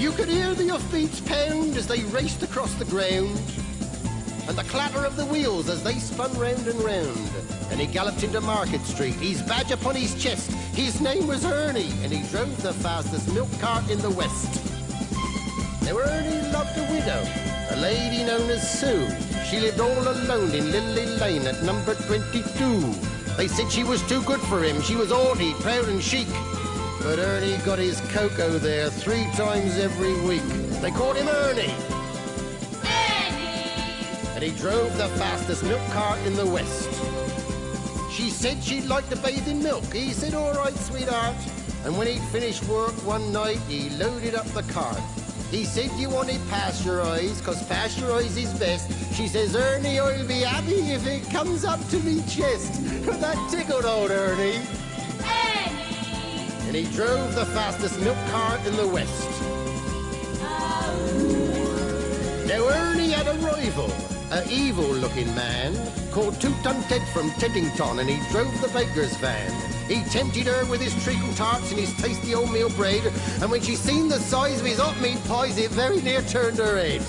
You could hear the hoof-beats pound as they raced across the ground, and the clatter of the wheels as they spun round and round. And he galloped into Market Street, his badge upon his chest. His name was Ernie, and he drove the fastest milk cart in the West. Now Ernie loved a widow, a lady known as Sue. She lived all alone in Lily Lane at number 22. They said she was too good for him. She was haughty, proud and chic. But Ernie got his cocoa there 3 times every week. They called him Ernie. And he drove the fastest milk cart in the West. She said she'd like to bathe in milk. He said, all right, sweetheart. And when he'd finished work one night, he loaded up the cart. He said, you want it pasteurized, 'cause pasteurized is best. She says, Ernie, I'll be happy if it comes up to me chest. That tickled old Ernie. And he drove the fastest milk cart in the West. Now Ernie had a rival, an evil-looking man called Two-Ton-Ted from Teddington, and he drove the baker's van. He tempted her with his treacle tarts and his tasty oatmeal bread, and when she seen the size of his hot meat pies, it very near turned her head.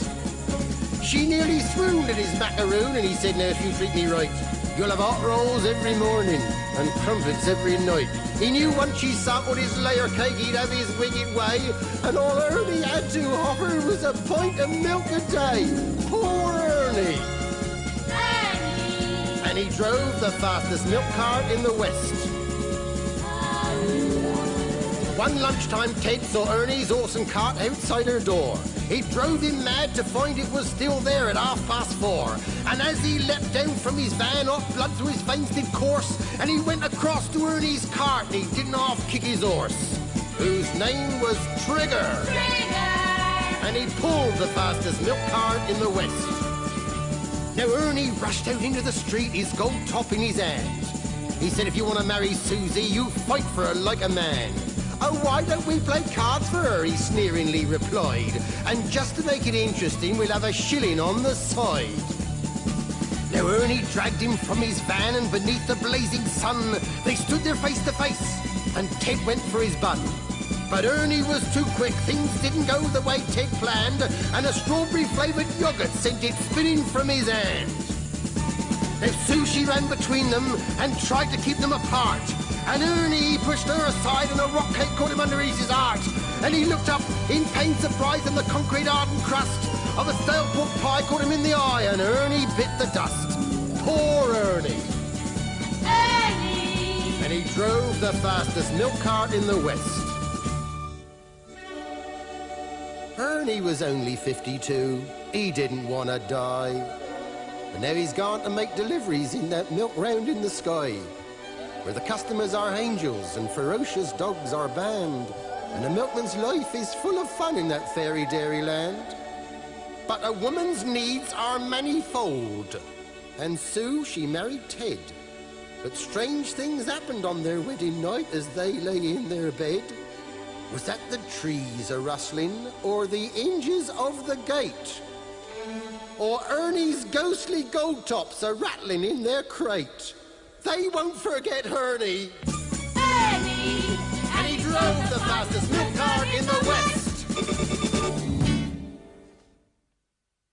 She nearly swooned at his macaroon, and he said, now if you treat me right, you'll have hot rolls every morning and crumpets every night. He knew once she sampled his layer cake, he'd have his wicked way, and all Ernie had to offer was a pint of milk a day. Poor Ernie! And he drove the fastest milk cart in the West. One lunchtime, Ted saw Ernie's horse and cart outside her door. It drove him mad to find it was still there at 4:30. And as he leapt down from his van, off blood through his veins did course, and he went across to Ernie's cart, and he didn't half-kick his horse, whose name was Trigger. And he pulled the fastest milk cart in the West. Now Ernie rushed out into the street, his gold top in his hand. He said, if you want to marry Susie, you fight for her like a man. Oh, why don't we play cards for her, he sneeringly replied. And just to make it interesting, we'll have a shilling on the side. Now Ernie dragged him from his van, and beneath the blazing sun, they stood there face to face, and Ted went for his bun. But Ernie was too quick, things didn't go the way Ted planned, and a strawberry-flavoured yoghurt sent it spinning from his hand. Now Sue, she ran between them and tried to keep them apart. And Ernie pushed her aside, and a rock cake caught him under his heart. And he looked up in pained surprise, and the concrete hardened crust of a stale pork pie caught him in the eye, and Ernie bit the dust. Poor Ernie. And he drove the fastest milk cart in the West. Ernie was only 52. He didn't want to die. And now he's gone to make deliveries in that milk round in the sky, where the customers are angels and ferocious dogs are banned, and a milkman's life is full of fun in that fairy dairy land. But a woman's needs are manifold, and Sue, she married Ted. But strange things happened on their wedding night as they lay in their bed. Was that the trees a-rustling, or the hinges of the gate? Or Ernie's ghostly gold tops a-rattling in their crate? They won't forget Ernie. And he drove the fastest milk cart in the West.